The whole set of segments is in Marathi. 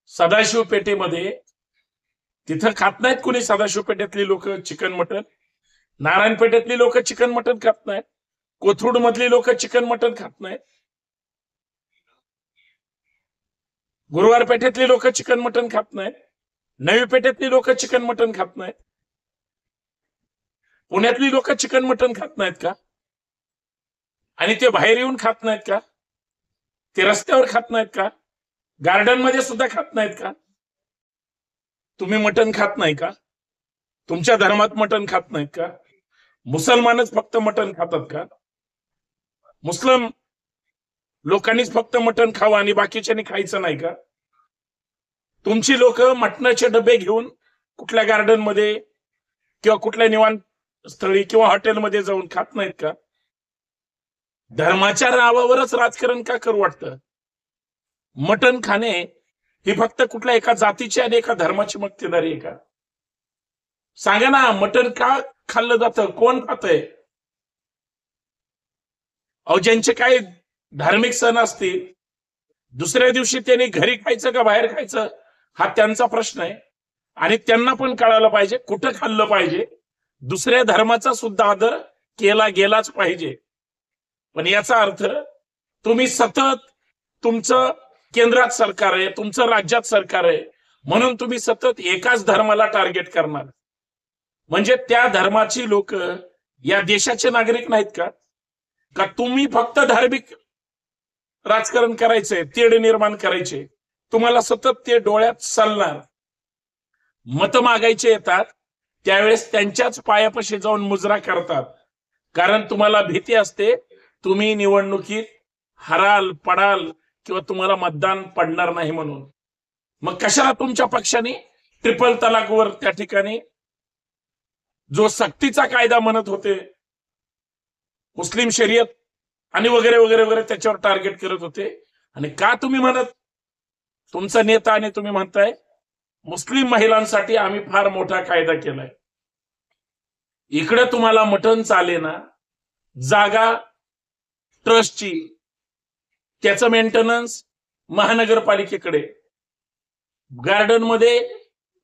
सदाशिव पेठेमध्ये तिथं खात नाहीत कुणी, सदाशिव पेठेतली लोक चिकन मटन. नारायण पेठेतली लोक चिकन मटन खात नाहीत. कोथरूड मधली लोक चिकन मटन खात नाहीत. गुरुवार पेठेतली लोक चिकन मटन खात नाहीत. नवी पेठेतली लोक चिकन मटन खात नाहीत. पुण्यातली लोक चिकन मटन खात नाहीत का? आणि ते बाहेर येऊन खात नाहीत का? ते रस्त्यावर खात नाहीत का? गार्डन मध्ये सुद्धा खात नाहीत का? तुम्ही मटन खात नाही का? तुमच्या धर्मात मटन खात नाहीत का? मुसलमानच फक्त मटन खातात का? मुस्लिम लोकांनीच फक्त मटन खावं आणि बाकीच्यांनी खायचं नाही का? तुमची लोक मटणाचे डबे घेऊन कुठल्या गार्डन मध्ये किंवा कुठल्या निवांत स्थळी किंवा हॉटेलमध्ये जाऊन खात नाहीत का? धर्माच्या नावावरच राजकारण का करू वाटतं? मटण खाणे ही फक्त कुठल्या एका जातीची आणि एका धर्माची मक्तेदारी आहे का? सांगा ना, मटण का खाल्लं जातं? कोण खातंय? अहो, ज्यांचे काही धार्मिक सण असतील दुसऱ्या दिवशी त्यांनी घरी खायचं का बाहेर खायचं हा त्यांचा प्रश्न आहे. आणि त्यांना पण कळायला पाहिजे कुठं खाल्लं पाहिजे. दुसऱ्या धर्माचा सुद्धा आदर केला गेलाच पाहिजे. पण याचा अर्थ तुम्ही सतत तुमचं केंद्रात सरकार आहे, तुमचं राज्यात सरकार आहे म्हणून तुम्ही सतत एकाच धर्माला टार्गेट करणार. म्हणजे त्या धर्माची लोक या देशाचे नागरिक नाहीत का? का तुम्ही फक्त धार्मिक राजकारण करायचंय, तेढ निर्माण करायचे, तुम्हाला सतत ते डोळ्यात चालणार. मत मागायचे येतात त्यावेळेस त्यांच्याच पायापाशी जाऊन मुजरा करतात. कारण तुम्हाला भीती असते तुम्ही निवडणुकीत हराल पडाल किंवा तुम्हाला मतदान पडणार नाही म्हणून. मग कशाला तुमच्या पक्षाने ट्रिपल तलाकवर त्या ठिकाणी जो सक्तीचा कायदा म्हणत होते, मुस्लिम शरीयत आणि वगैरे वगैरे वगैरे त्याच्यावर टार्गेट करत होते. आणि का तुम्ही म्हणत, तुमचा नेता आणि तुम्ही म्हणताय मुस्लिम महिलांसाठी आम्ही फार मोठा कायदा केलाय. इकडे तुम्हाला मटण चालेना, जागा ट्रस्टची, त्याचं मेंटेनन्स महानगरपालिकेकडे, गार्डन मध्ये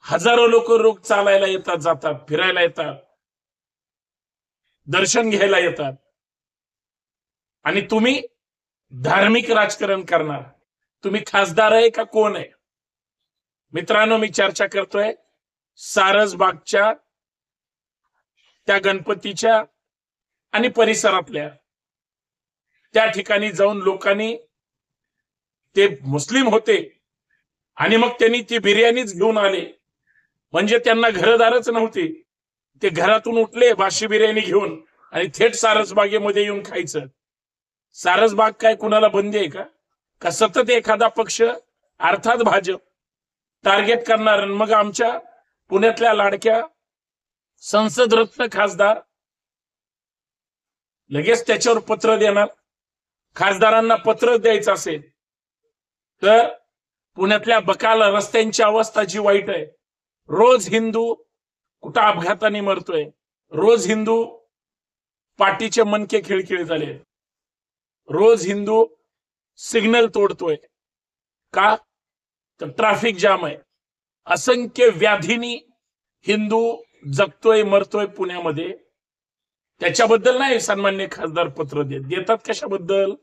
हजारो लोक रोज चालायला येतात, जातात, फिरायला येतात, दर्शन घ्यायला येतात. आणि तुम्ही धार्मिक राजकारण करणार. तुम्ही खासदार आहे का कोण आहे? मित्रांनो, मी चर्चा करतोय सारसबागच्या त्या गणपतीच्या आणि परिसरातल्या त्या ठिकाणी जाऊन लोकांनी, ते मुस्लिम होते आणि मग त्यांनी ती बिर्याणीच घेऊन आले. म्हणजे त्यांना घरदारच नव्हती, ते घरातून उठले बाशी बिर्याणी घेऊन आणि थेट सारसबागेमध्ये येऊन खायचं. सारसबाग काय कुणाला बंदी आहे का? का सतत एखादा पक्ष अर्थात भाजप टार्गेट करणार. मग आमच्या पुण्यातल्या लाडक्या संसद रत्न खासदार लगेच त्याच्यावर पत्र देणार. खासदारांना पत्र द्यायचं असेल तर पुण्यातल्या बकाल रस्त्यांची अवस्था जी वाईट आहे, रोज हिंदू कुठं अपघाताने मरतोय, रोज हिंदू पाठीचे मणके खिळखिळ झाले, रोज हिंदू सिग्नल तोडतोय. का? तर ट्रॅफिक जाम आहे. असंख्य व्याधींनी हिंदू जगतोय मरतोय पुण्यामध्ये. त्याच्याबद्दल नाही सन्मान्य खासदार पत्र देतात. कशाबद्दल?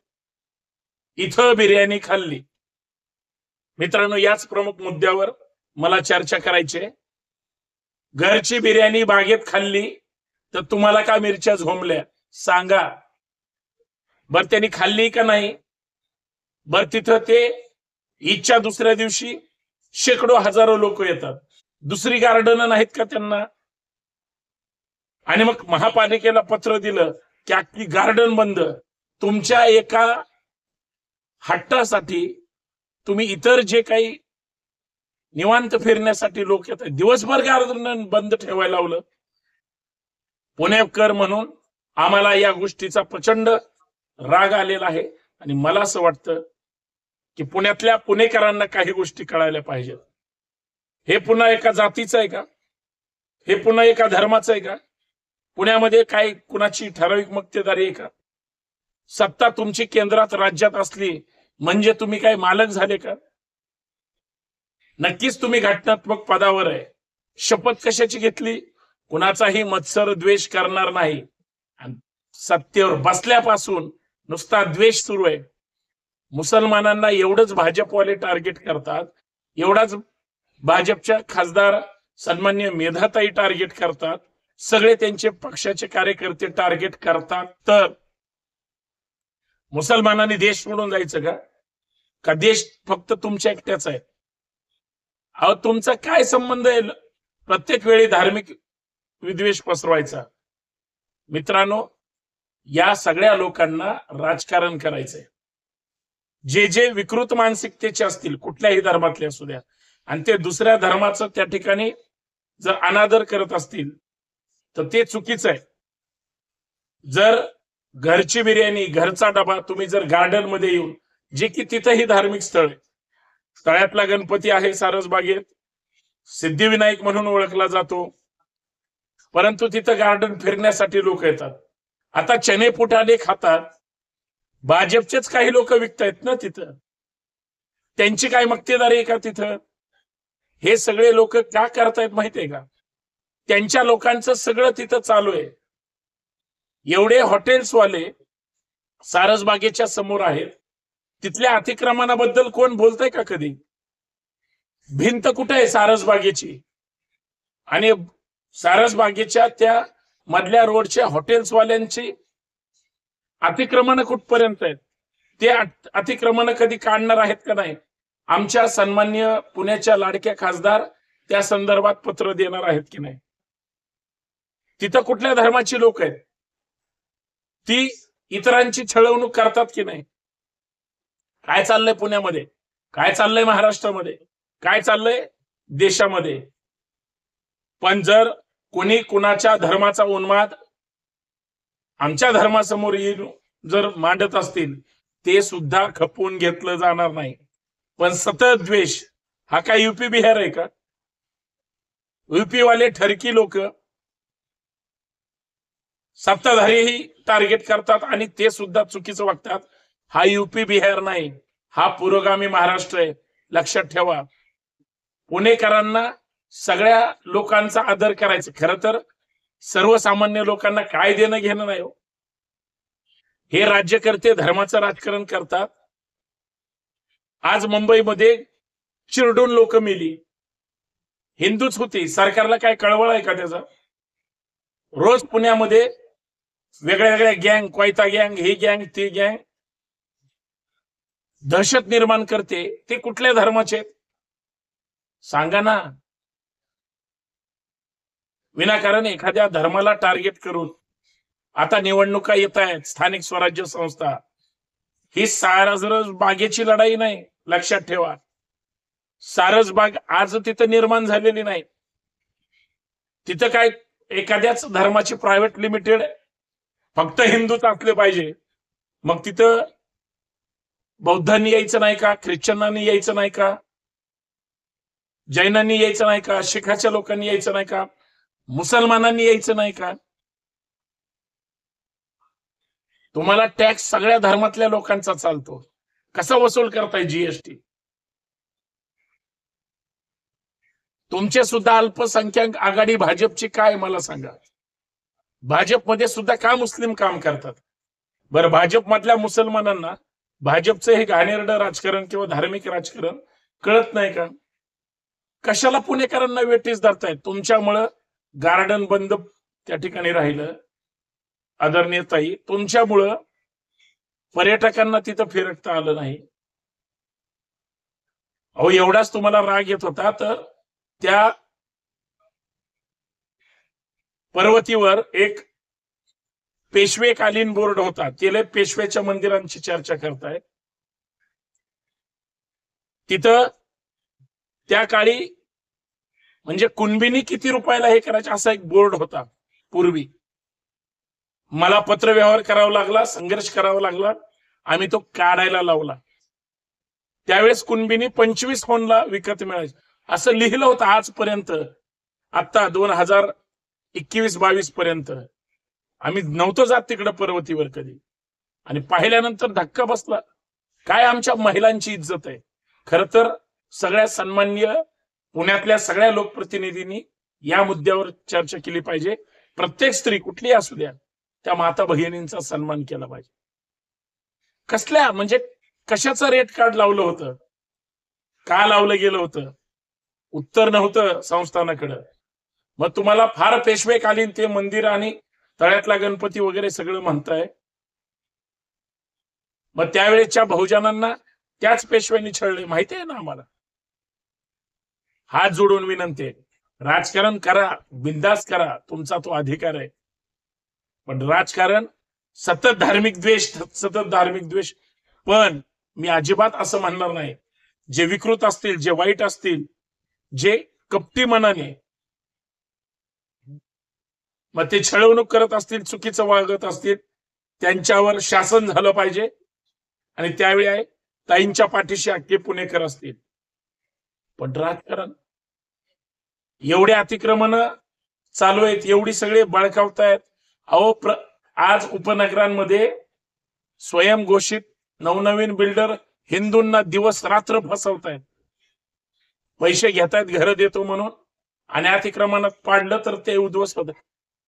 इथं बिर्याणी खाल्ली. मित्रांनो, याच प्रमुख मुद्द्यावर मला चर्चा करायची आहे. घरची बिर्याणी बागेत खाल्ली तर तुम्हाला का मिरच्या झोंबल्या? सांगा बर. त्यांनी खाल्ली का नाही? बर, तिथं ते ईदच्या दुसऱ्या दिवशी शेकडो हजारो लोक येतात. दुसरी गार्डन नाहीत का त्यांना? आणि मग महापालिकेला पत्र दिलं की अख्खी गार्डन बंद. तुमच्या एका हट्टासाठी तुम्ही इतर जे काही निवांत फिरण्यासाठी लोक येतात दिवसभर गार्डन बंद ठेवायला लावलं. पुणेकर म्हणून आम्हाला या गोष्टीचा प्रचंड राग आलेला आहे. आणि मला असं वाटतं की पुण्यातल्या पुणेकरांना काही गोष्टी कळायला पाहिजेत. हे पुन्हा एका जातीचं आहे का? हे पुन्हा एका धर्माचं आहे का? पुण्यामध्ये काय कुणाची ठराविक मक्तेदारी आहे का? सत्ता तुमची केंद्रात राज्यात असली म्हणजे तुम्ही काय मालक झाले का? नक्कीच तुम्ही घटनात्मक पदावर आहे. शपथ कशाची घेतली? कुणाचाही मत्सर द्वेष करणार नाही. आणि सत्तेवर बसल्यापासून नुसता द्वेष सुरू आहे. मुसलमानांना एवढंच भाजपवाले टार्गेट करतात, एवढाच भाजपच्या खासदार सन्मान्य मेधाताई टार्गेट करतात, सगळे त्यांचे पक्षाचे कार्यकर्ते टार्गेट करतात. तर मुसलमानांनी देश सोडून जायचं का? का देश फक्त तुमच्या एकट्याचा आहे? अहो, तुमचा काय संबंध आहे प्रत्येक वेळी धार्मिक विद्वेष पसरवायचा? मित्रांनो, या सगळ्या लोकांना राजकारण करायचंय. जे जे विकृत मानसिकतेचे असतील, कुठल्याही धर्मातले असू द्या, आणि ते दुसऱ्या धर्माचं त्या ठिकाणी जर अनादर करत असतील तर ते चुकीचं आहे. जर घरची बिर्याणी, घरचा डबा तुम्ही जर गार्डन मध्ये येऊन, जे की तिथंही धार्मिक स्थळ आहे, तळ्यातला गणपती आहे सारसबागेत, सिद्धिविनायक म्हणून ओळखला जातो, परंतु तिथं गार्डन फिरण्यासाठी लोक येतात. आता चणे फुटाणे खातात, भाजपचेच काही लोक विकतायत ना तिथं, त्यांची काय मक्तेदारी आहे का तिथं? हे सगळे लोक का करतायत माहितीये का? त्यांच्या लोकांचं सगळं तिथं चालू आहे. एवढे हॉटेल्सवाले सारसबागेच्या समोर आहेत, तिथल्या अतिक्रमणाबद्दल कोण बोलतंय का कधी? भिंत कुठे आहे सारसबागेची? आणि सारसबागेच्या त्या मधल्या रोडच्या हॉटेल्सवाल्यांची अतिक्रमण कुठपर्यंत आहेत? ते अतिक्रमण कधी काढणार आहेत का नाही? आमच्या सन्मान्य पुण्याच्या लाडक्या खासदार त्या संदर्भात पत्र देणार आहेत की नाही? तिथं कुठल्या धर्माची लोक आहेत? ती इतरांची छळवणूक करतात की नाही? काय चाललंय पुण्यामध्ये? काय चाललंय महाराष्ट्रामध्ये? काय चाललंय देशामध्ये? पण जर कोणी कुणाच्या धर्माचा उन्माद आमच्या धर्मासमोर येऊन जर मांडत असतील, ते सुद्धा खपवून घेतलं जाणार नाही. पण सतत द्वेष हा काय युपी बिहार आहे का? युपी वाले ठरकी लोक सत्ताधारीही टार्गेट करतात आणि ते सुद्धा चुकीचं वागतात. हा युपी बिहार नाही, हा पुरोगामी महाराष्ट्र आहे, लक्षात ठेवा. पुणेकरांना सगळ्या लोकांचा आदर करायचा. खरं तर सर्वसामान्य लोकांना काय देणं घेणं नाही हो. हे राज्यकर्ते धर्माचं राजकारण करतात. आज मुंबईमध्ये चिरडून लोक मेली, हिंदूच होती, सरकारला काय कळवळ आहे का त्याचा? रोज पुण्यामध्ये वेगळ्या वेगळ्या गँग, कोयता गँग, ही गँग, ती गँग दहशत निर्माण करते. ते कुठल्या धर्माचे सांगा ना? विनाकारण एखाद्या धर्माला टार्गेट करून आता निवडणुका येत आहेत, स्थानिक स्वराज्य संस्था, ही सारसबागेची लढाई नाही, लक्षात ठेवा. सारसबाग आज तिथं निर्माण झालेली नाही. तिथं काय एखाद्याच धर्माची प्रायव्हेट लिमिटेड फक्त हिंदूच असले पाहिजे, मग तिथं बौद्धांनी यायचं नाही का? ख्रिश्चनांनी यायचं नाही का? जैनांनी यायचं नाही का? शिखाच्या लोकांनी यायचं नाही का? मुसलमानांनी यायचं नाही का? तुम्हाला टॅक्स सगळ्या धर्मातल्या लोकांचा चालतो, कसा वसूल करताय जीएसटी? तुमचे सुद्धा अल्पसंख्याक आघाडी भाजपची काय मला सांगा? भाजपमध्ये सुद्धा का मुस्लिम काम करतात? बरं, भाजप मधल्या मुसलमानांना भाजपचं हे घाणेरडं राजकारण किंवा धार्मिक राजकारण कळत नाही का? कशाला पुणेकरांना वेटीस धरतायत? तुमच्यामुळं गार्डन बंद त्या ठिकाणी राहिलं आदरणीय ताई, तुमच्यामुळं पर्यटकांना तिथं फिरकता आलं नाही. अहो, एवढाच तुम्हाला राग येत होता तर त्या पर्वतीवर एक पेशवेकालीन बोर्ड होता, त्याला पेशव्याच्या मंदिरांची चर्चा करताय. तिथं त्या काळी म्हणजे कुणबीनी किती रुपयाला हे करायचे असा एक बोर्ड होता पूर्वी. मला पत्रव्यवहार करावा लागला, संघर्ष करावा लागला, आम्ही तो काढायला लावला. त्यावेळेस कुणबीनी 25 होनला विकत मिळायचं असं लिहिलं होतं. आजपर्यंत आता 2021-22 पर्यंत आम्ही नव्हतो जात तिकडं पर्वतीवर कधी, आणि पाहिल्यानंतर धक्का बसला. काय आमच्या महिलांची इज्जत आहे. खर तर सगळ्या सन्माननीय पुण्यातल्या सगळ्या लोकप्रतिनिधींनी या मुद्द्यावर चर्चा केली पाहिजे. प्रत्येक स्त्री कुठलीही असू द्या त्या माता भगिनींचा सन्मान केला पाहिजे. कसल्या म्हणजे कशाचं रेट कार्ड लावलं होतं, का लावलं गेलं होतं, उत्तर नव्हतं संस्थानाकडं. मग तुम्हाला फार पेशवेकालीन ते मंदिर आणि तळ्यातला गणपती वगैरे सगळं म्हणताय. मग त्यावेळेच्या बहुजनांना त्याच पेशव्यांनी छळले माहिती आहे ना आम्हाला. हात जोडून विनंती आहे, राजकारण करा, बिंदास करा, तुमचा तो अधिकार आहे. पण राजकारण सतत धार्मिक द्वेष. पण मी अजिबात असं म्हणणार नाही, जे विकृत असतील, जे वाईट असतील, जे कपटी मनाने मग ते छळवणूक करत असतील, चुकीचं वागत असतील, त्यांच्यावर शासन झालं पाहिजे. आणि त्यावेळी आहे ताईंच्या पाठीशी अख्खे पुणेकर असतील. पण राजकारण एवढे अतिक्रमण चालू आहेत, एवढी सगळे बळकावतायत. अहो आज उपनगरांमध्ये स्वयंघोषित नवनवीन बिल्डर हिंदूंना दिवस रात्र फसवतायत. पैसे घेतायत घर देतो म्हणून, आणि अतिक्रमणात पाडलं तर ते उद्ध्वस्त होत.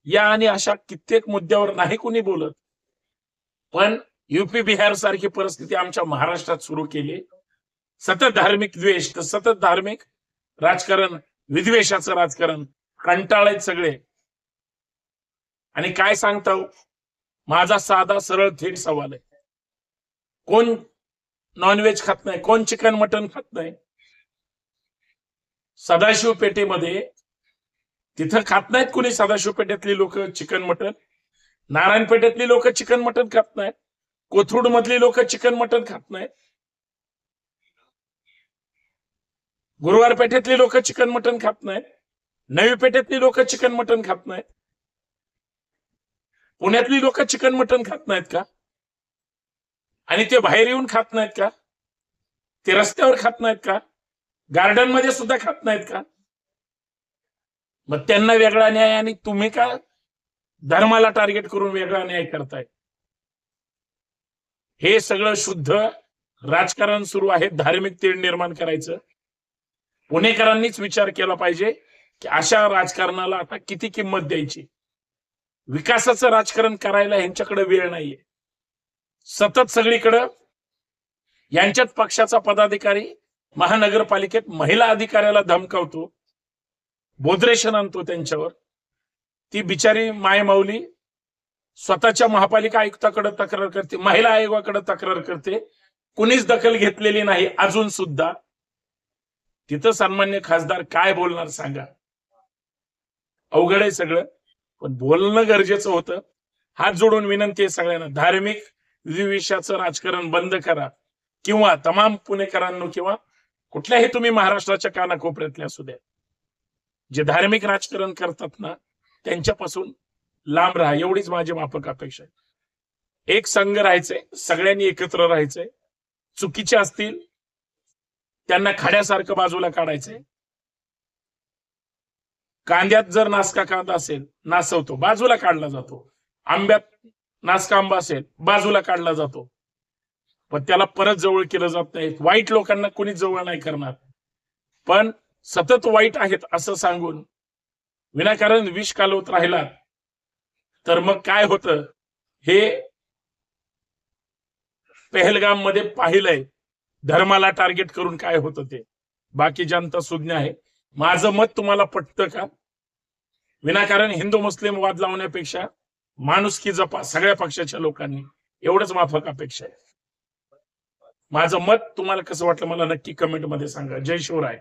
या आणि अशा कित्येक मुद्द्यावर नाही कोणी बोलत. पण युपी बिहार सारखी परिस्थिती आमच्या महाराष्ट्रात सुरू केली. सतत धार्मिक द्वेष, सतत धार्मिक राजकारण, विद्वेषाचं राजकारण. कंटाळायत सगळे. आणि काय सांगता, माझा साधा सरळ थेट सवाल आहे, कोण नॉनव्हेज खात नाही, कोण चिकन मटन खात नाही? सदाशिव पेठेमध्ये तिथं खात नाहीत कुणी, सदाशिव पेठेतली लोक चिकन मटन. नारायण पेठेतली लोक चिकन मटन खात नाहीत. कोथरूड मधली लोक चिकन मटन खात नाहीत. गुरुवार पेठेतली लोक चिकन मटन खात नाहीत. नवी पेठेतली लोक चिकन मटन खात नाहीत. पुण्यातली लोक चिकन मटन खात नाहीत का? आणि ते बाहेर येऊन खात नाहीत का? ते रस्त्यावर खात नाहीत का? गार्डन मध्ये सुद्धा खात नाहीत का? मग त्यांना वेगळा न्याय, आणि तुम्ही का धर्माला टार्गेट करून वेगळा न्याय करताय? हे सगळं शुद्ध राजकारण सुरू आहे, धार्मिक तेढ निर्माण करायचं. पुणेकरांनीच विचार केला पाहिजे की अशा राजकारणाला आता किती किंमत द्यायची. विकासाचं राजकारण करायला यांच्याकडे वेळ नाहीये. सतत सगळीकडं यांच्यात पक्षाचा पदाधिकारी महानगरपालिकेत महिला अधिकाऱ्याला धमकावतो, बोधरेशन आणतो त्यांच्यावर. ती बिचारी मायमाऊली स्वतःच्या महापालिका आयुक्ताकडे तक्रार करते, महिला आयोगाकडे तक्रार करते, कुणीच दखल घेतलेली नाही अजून सुद्धा. तिथं सन्मान्य खासदार काय बोलणार सांगा? अवघड आहे सगळं, पण बोलणं गरजेचं होतं. हात जोडून विनंती आहे सगळ्यांना, धार्मिक विद्वेषाचं राजकारण बंद करा. किंवा तमाम पुणेकरांनो, किंवा कुठल्याही तुम्ही महाराष्ट्राच्या कानाकोपऱ्यातले असू द्या, जे धार्मिक राजकारण करतात ना, त्यांच्यापासून लांब राहा. एवढीच माझी माफक अपेक्षा आहे. एक संघ राहायचंय, सगळ्यांनी एकत्र राहायचंय. चुकीचे असतील त्यांना खड्यासारखं बाजूला काढायचंय. कांद्यात जर नासका कांदा असेल, नासवतो, बाजूला काढला जातो. आंब्यात नासका आंबा असेल, बाजूला काढला जातो. पण त्याला परत जवळ केलं जात नाही. वाईट लोकांना कोणी जवळ नाही करणार. पण सतत वाईट आहेत असं सांगून विनाकारण विष कालवत राहिला तर मग काय होतं हे पहलगाम मध्ये पाहिलंय. धर्माला टार्गेट करून काय होतं ते. बाकी जनता सुज्ञ आहे. माझं मत तुम्हाला पटतं का? विनाकारण हिंदू मुस्लिम वाद लावण्यापेक्षा माणुसकी जपा सगळ्या पक्षाच्या लोकांनी, एवढंच माफक अपेक्षा आहे. माझं मत तुम्हाला कसं वाटलं मला नक्की कमेंट मध्ये सांगा. जय शिवराय.